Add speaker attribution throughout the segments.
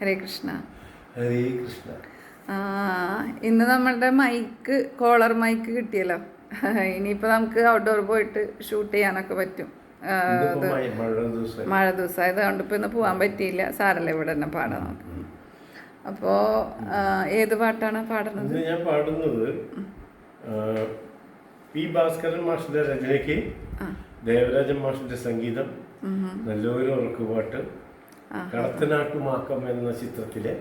Speaker 1: ഹരേ കൃഷ്ണ.
Speaker 2: ഹരേ കൃഷ്ണ.
Speaker 1: ഇന്ന് നമ്മളുടെ collar mic കിട്ടിയല്ലോ. ഇനിയിപ്പോൾ നമുക്ക് ഔട്ട്ഡോർ പോയിട്ട് ഷൂട്ട് ചെയ്യാനൊക്കെ പറ്റും. മഴ ദിവസമായത് കൊണ്ട് ഇപ്പോൾ ഇന്ന് പോകാൻ പറ്റിയില്ല. സാരല്ല, ഇവിടെ തന്നെ പാടാം നമുക്ക്. അപ്പോൾ ഏത് പാട്ടാണ് പാടുന്നത്?
Speaker 2: ഞാൻ പാടുന്നത് പി ഭാസ്കരൻ മാഷിന്റെ രചനയ്ക്ക് ദേവരാജൻ മാഷിന്റെ സംഗീതം, നല്ലൊരു ഉറക്കുപാട്ട്, കടത്തനാട്ടുമാക്കം എന്ന ചിത്രത്തിലെ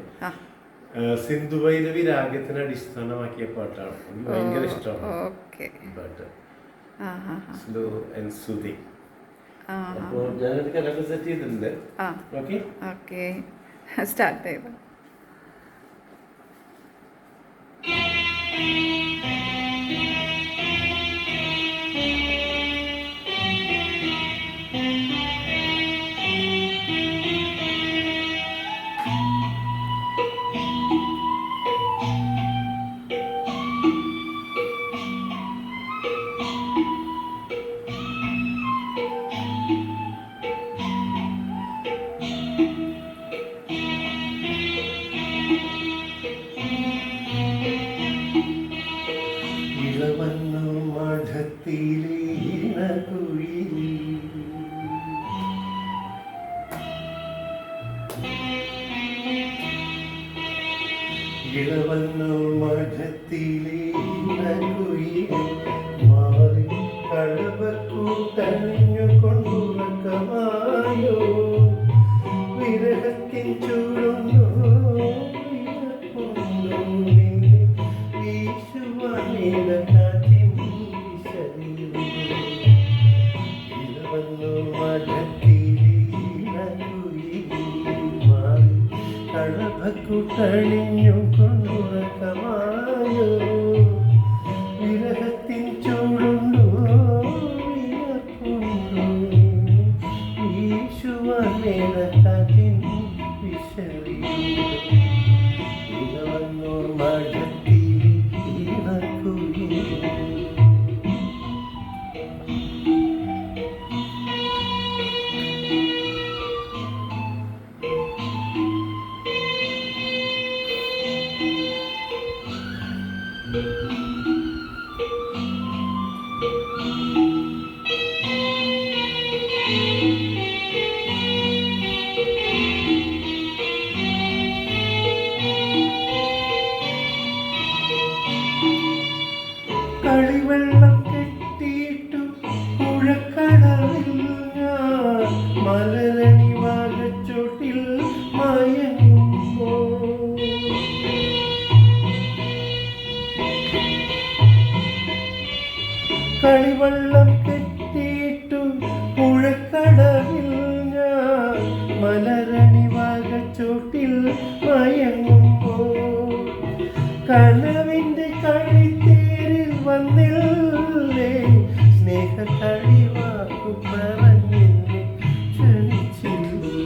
Speaker 2: സിന്ധുഭൈരവി രാഗത്തിനെ അടിസ്ഥാനമാക്കിയ പാട്ടാണ്. എനിക്ക് ഭയങ്കര ഇഷ്ടമാണ് പാട്ട്. Slow and soothing. അപ്പോൾ ഞാനൊരു കലൊക്കെ സെറ്റ് ചെയ്തിട്ടുണ്ട്.
Speaker 1: ഓക്കെ, സ്റ്റാർട്ട് ചെയ്തു.
Speaker 2: ഇളവന്നു മഠത്തിലെ മാറി കളവക്കൂട്ടണിഞ്ഞു കൊണ്ടുറക്കമായോ വിരഹത്തിൻ ചൂടുന്നു വീശുവാനേത കാറ്റിൻ ഇളവന്നു മഠത്തിലെ മാറി കളഭക്കുട്ടണിഞ്ഞു കൊണ്ടുറക്കമായോ വിരഹത്തിൻ ചൂടുണ്ടോ ഈശുവാനേതക്കാറ്റിൻ വിശറിയോ ഇളവന്നോർ മഠത്തിൽ ഇണക്കുയി. കളിവെള്ളം കെട്ടിയിട്ടു പുഴക്കടവിൽ ഞാൻ മലരണി വാഗച്ചോട്ടിൽ മയങ്ങുമ്പോ കളിവെള്ളം കെട്ടിയിട്ടു പുഴക്കടവിൽ ഞാൻ മലരണി വാഗച്ചോട്ടിൽ മയങ്ങുമ്പോ കനവിന്റെ കളിത്തേരിൽ വന്നില്ലേ സ്നേഹക്കളിവാക്കു പറഞ്ഞെന്നെ ക്ഷണിച്ചില്ലേ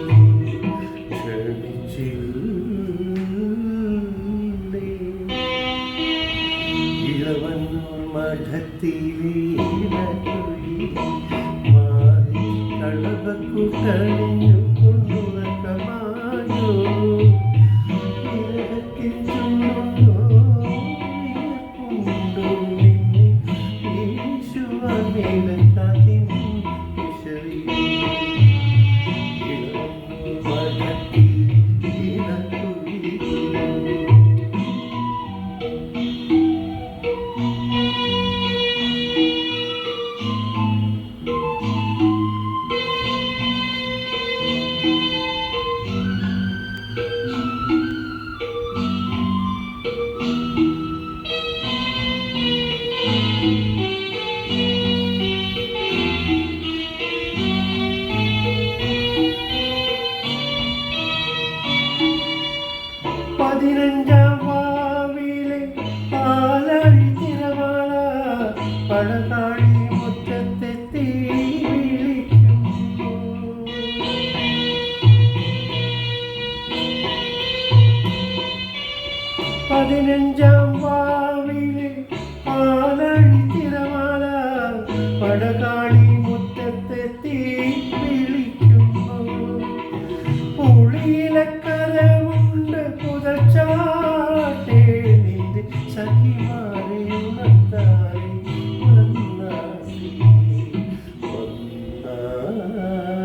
Speaker 2: ഇളവന്നൂർ മഠത്തിലെ മാറി കളവക്കൂട്ടണിഞ്ഞു കൊണ്ടുറക്കമായോ വിരഹത്തിൻ ചൂടുണ്ടോ ഈശുവാനേതക്കാറ്റിൻ വിശറിയോ ഇളവന്നൂർ മഠത്തിൽ ഇണക്കുയി. പതിനഞ്ചാം വാവിലെ പാലഴി തിരമാല പടകാളി മുറ്റത്തെത്തി വിളിക്കുന്നു. പതിനഞ്ചാം വാവിലെ പാലഴി തിരമാല പടകാളി മുറ്റത്തെത്തി വിളിക്കുന്നു. പുളിയിലക്കരവും ഉണ്ട പുതച്ചാട്ടെ നിന്റെ സഖിമാരെ ഉണർത്താതെ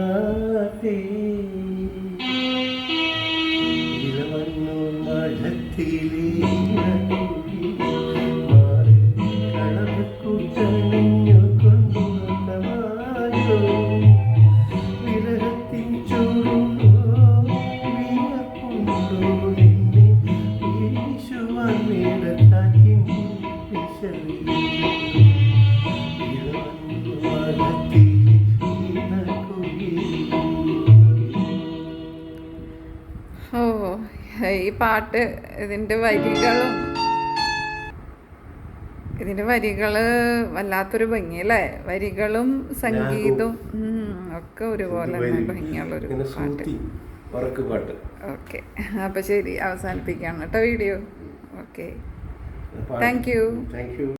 Speaker 2: ഒന്നാതെ ഇളവന്നൂർ മഠത്തിലെ കളവക്കൂട്ടണിഞ്ഞു കൊണ്ടുവന്നവായോ വിരഹത്തിൻ ചൂടുണ്ടോ വിയപ്പുണ്ടോ നിന്നെ വീശുവാൻ മേടക്കാറ്റിൻ വിശലി ഇളവന്നൂർ മഠത്തിലെ
Speaker 1: ഓ ഈ പാട്ട് ഇതിൻ്റെ വരികള് വല്ലാത്തൊരു ഭംഗി അല്ലേ? വരികളും സംഗീതവും ഒക്കെ ഒരുപോലെ തന്നെ ഭംഗിയുള്ളൊരു പാട്ട്. ഓക്കെ, അപ്പം ശരി, അവസാനിപ്പിക്കുകയാണ് കേട്ടോ വീഡിയോ. Okay, thank you.